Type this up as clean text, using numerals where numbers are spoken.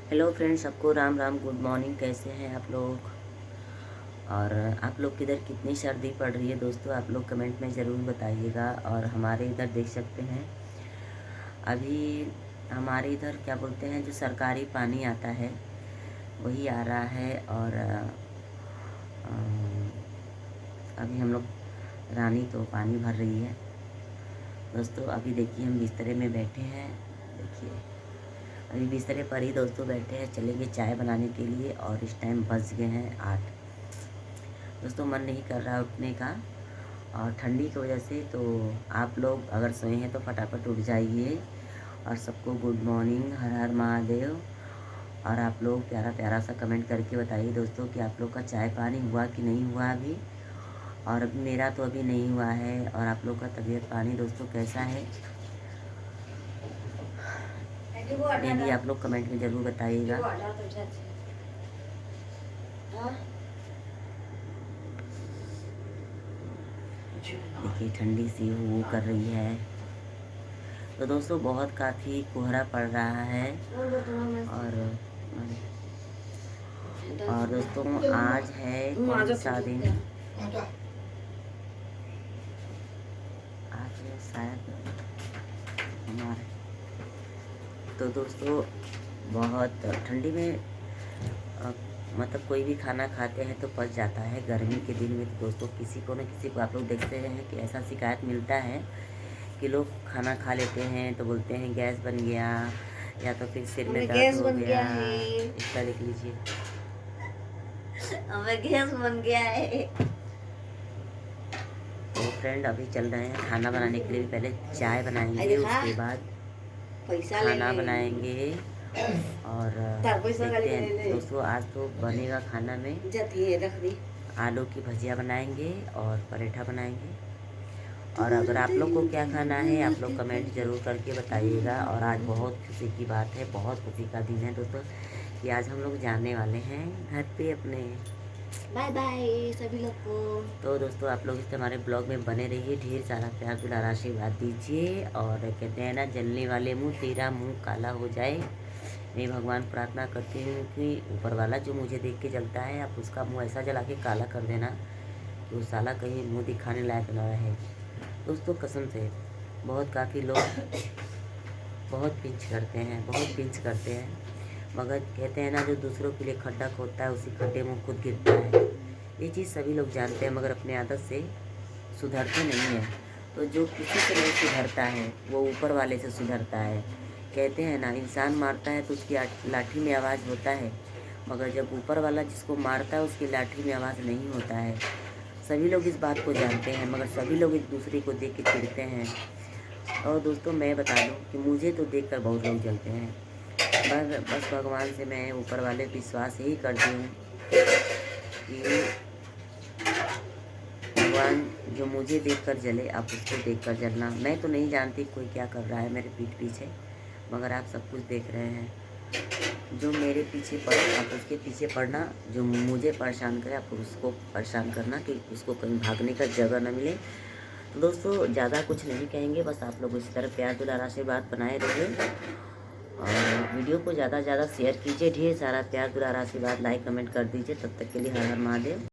Hello friends, सबको Ram Ram, good morning. कैसे हैं आप लोग? और आप लोग किधर कितनी सर्दी पड़ रही है दोस्तों, आप लोग कमेंट में ज़रूर बताइएगा। और हमारे इधर देख सकते हैं अभी हमारे इधर क्या बोलते हैं, जो सरकारी पानी आता है वही आ रहा है। और अभी हम लोग रानी तो पानी भर रही है दोस्तों। अभी देखिए हम बिस्तरे में बैठे हैं, देखिए अभी बिस्तरे पर ही दोस्तों बैठे हैं। चलेंगे चाय बनाने के लिए और इस टाइम बज गए हैं 8 दोस्तों। मन नहीं कर रहा उठने का और ठंडी की वजह से। तो आप लोग अगर सोए हैं तो फटाफट उठ जाइए। और सबको गुड मॉर्निंग, हर हर महादेव। और आप लोग प्यारा प्यारा सा कमेंट करके बताइए दोस्तों कि आप लोग का चाय पानी हुआ कि नहीं हुआ अभी। और अभी मेरा तो अभी नहीं हुआ है। और आप लोग का तबीयत पानी दोस्तों कैसा है, ये भी आप लोग कमेंट में ज़रूर बताइएगा। देखिए ठंडी सी वो कर रही है तो दोस्तों बहुत काफ़ी कोहरा पड़ रहा है। और दोस्तों आज है कौन सा दिन? आज है शायद हमारे। तो दोस्तों बहुत ठंडी में मतलब कोई भी खाना खाते हैं तो पच जाता है। गर्मी के दिन में तो दोस्तों किसी को न किसी को आप लोग देखते हैं कि ऐसा शिकायत मिलता है कि लोग खाना खा लेते हैं तो बोलते हैं गैस बन गया, या तो फिर सिर में दर्द हो गया। इसका देख लीजिए, हमें गैस बन गया है। तो फ्रेंड अभी चल रहे हैं खाना बनाने के लिए। पहले चाय बनाएंगे, उसके बाद खाना बनाएंगे। और देखते हैं दोस्तों आज तो बनेगा खाना में आलू की भजिया बनाएंगे और पराठा बनाएंगे। और अगर आप लोग को क्या खाना है आप लोग कमेंट ज़रूर करके बताइएगा। और आज बहुत खुशी की बात है, बहुत खुशी का दिन है दोस्तों कि आज हम लोग जाने वाले हैं घर पे अपने। बाय बाय सभी लोग को। तो दोस्तों आप लोग इस हमारे ब्लॉग में बने रहिए, ढेर सारा प्यार दुलार आशीर्वाद दीजिए। और कहते हैं ना, जलने वाले मुँह तेरा मुँह काला हो जाए। मैं भगवान प्रार्थना करती हूँ कि ऊपर वाला जो मुझे देख के जलता है, आप उसका मुँह ऐसा जला के काला कर देना कि वो साला कहीं मुँह दिखाने लायक न रहे दोस्तों। कसम से बहुत काफ़ी लोग बहुत पिंच करते हैं, बहुत पिंच करते हैं। मगर कहते हैं ना, जो दूसरों के लिए खड्डा खोदता है उसी खड्डे में खुद गिरता है। ये चीज़ सभी लोग जानते हैं मगर अपने आदत से सुधरते नहीं हैं। तो जो किसी से नहीं सुधरता है वो ऊपर वाले से सुधरता है। कहते हैं ना, इंसान मारता है तो उसकी लाठी में आवाज़ होता है, मगर जब ऊपर वाला जिसको मारता है उसकी लाठी में आवाज़ नहीं होता है। सभी लोग इस बात को जानते हैं मगर सभी लोग एक दूसरे को देख के चिढ़ते हैं। और दोस्तों मैं बता दूं कि मुझे तो देखकर बहुत लोग जलते हैं। बस भगवान से मैं ऊपर वाले विश्वास यही करती हूँ कि भगवान जो मुझे देखकर जले, आप उसको देखकर जलना। मैं तो नहीं जानती कोई क्या कर रहा है मेरे पीठ पीछे, मगर आप सब कुछ देख रहे हैं। जो मेरे पीछे पड़े आप उसके पीछे पड़ना, जो मुझे परेशान करे आप उसको परेशान करना कि उसको कहीं भागने का जगह न मिले। तो दोस्तों ज़्यादा कुछ नहीं कहेंगे, बस आप लोग इसी तरह प्यार दुलार आशीर्वाद बनाए रहिए। और वीडियो को ज़्यादा से ज़्यादा शेयर कीजिए, ढेर सारा प्यार दुलार आशीर्वाद लाइक कमेंट कर दीजिए। तब तक के लिए हर हर महादेव।